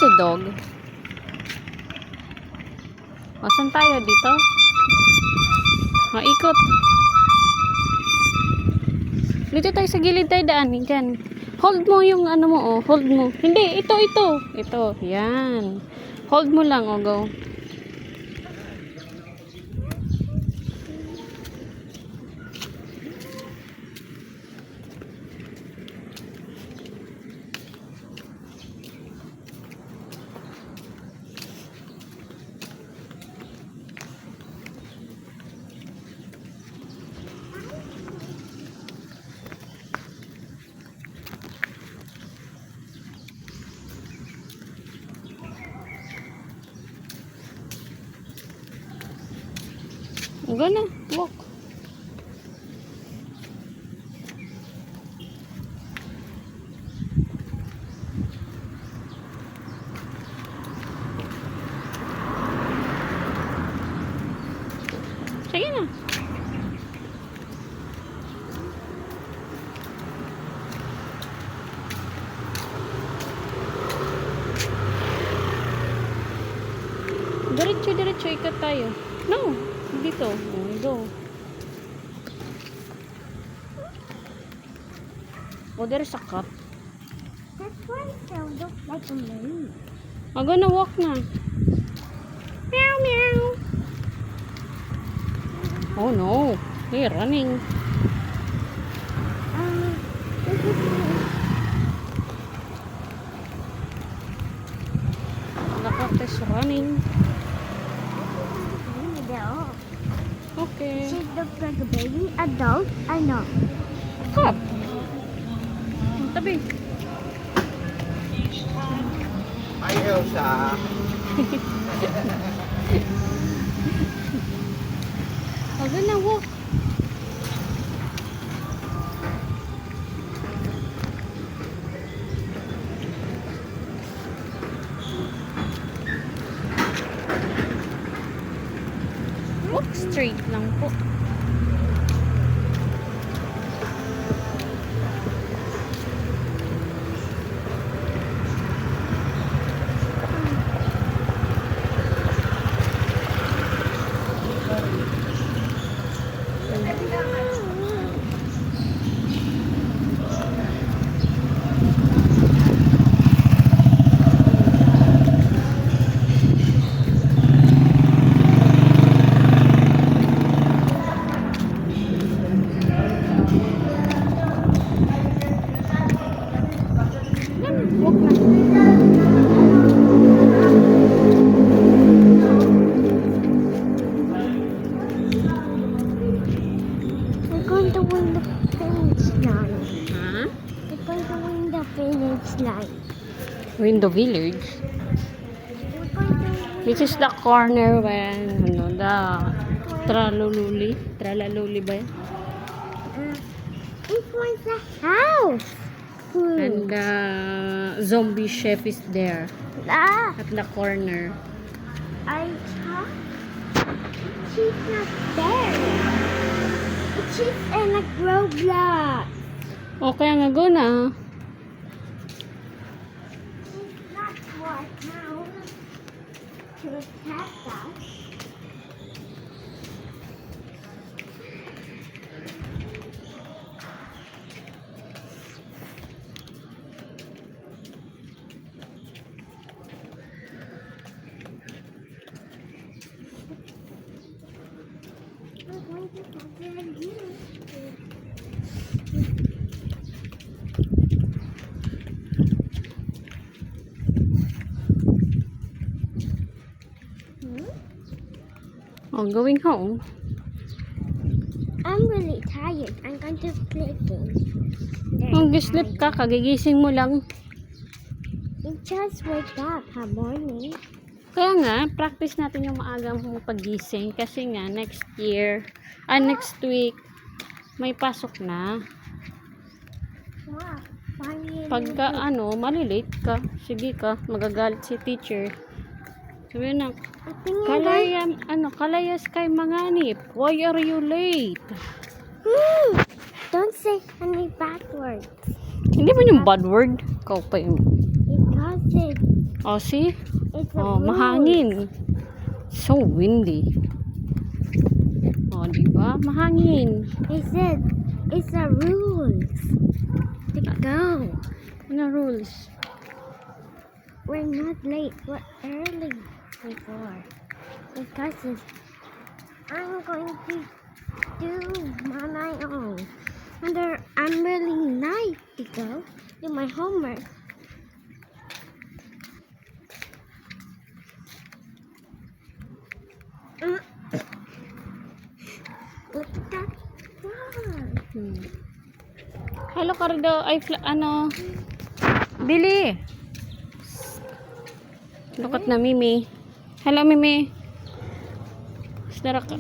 si dog. O, saan tayo dito? Maikot. Dito tayo sa gilid tayo daan. Yan. Hold mo yung ano mo, oh. Hold mo. Hindi, ito. Ito, yan. Hold mo lang, oh, go. Go na, walk. Sige na. Diretso, ikot tayo. No, dito. Go. Oh, there's a cup. That's why it looks like a moon. I'm gonna walk na. Meow, meow. Oh no, hey, running. This is The cup is running. Okay. She looks like a baby, adult, I know. Cup. Tabi. Hi, Elsa. I'm gonna walk. Walk straight lang po. Walk na. We're going to win the finish line. Huh? We're going to win the finish line. We're in the village. We're going to win. This is the corner when the tralaluli ba yan? This one's the house. And the zombie chef is there Ah, at the corner. I thought she's not there. She's in a Roblox. Okay nga, go na. She's not what now. To attack us. We're going to go in here. Oh, going home. I'm really tired. I'm going to play games. Kung sleep ka, kagigising mo lang. You just wake up. Good morning. Kaya nga, practice natin yung maaga mong pagising kasi nga next week may pasok na. Wow. Finally. Pagka malilate ka, sige ka, magagalit si teacher. Sabi na, I think I'm going- kalayas kay manganip. Why are you late? Don't say any bad words. Hindi mo yung bad word. Ikaw pa yung... Because it Oh, see? It's a Oh, rule. mahangin. So windy. Oh, di ba? Mahangin. They said it's a rules to go. Ano rules? We're not late. We're early before. Because I'm going to do my own. And I'm really nice to go do my homework. Look at that dog. Hello, Cardo. Ay, ano? Billy. Look at na, Mimi. Hello, Mimi. Sarap ka.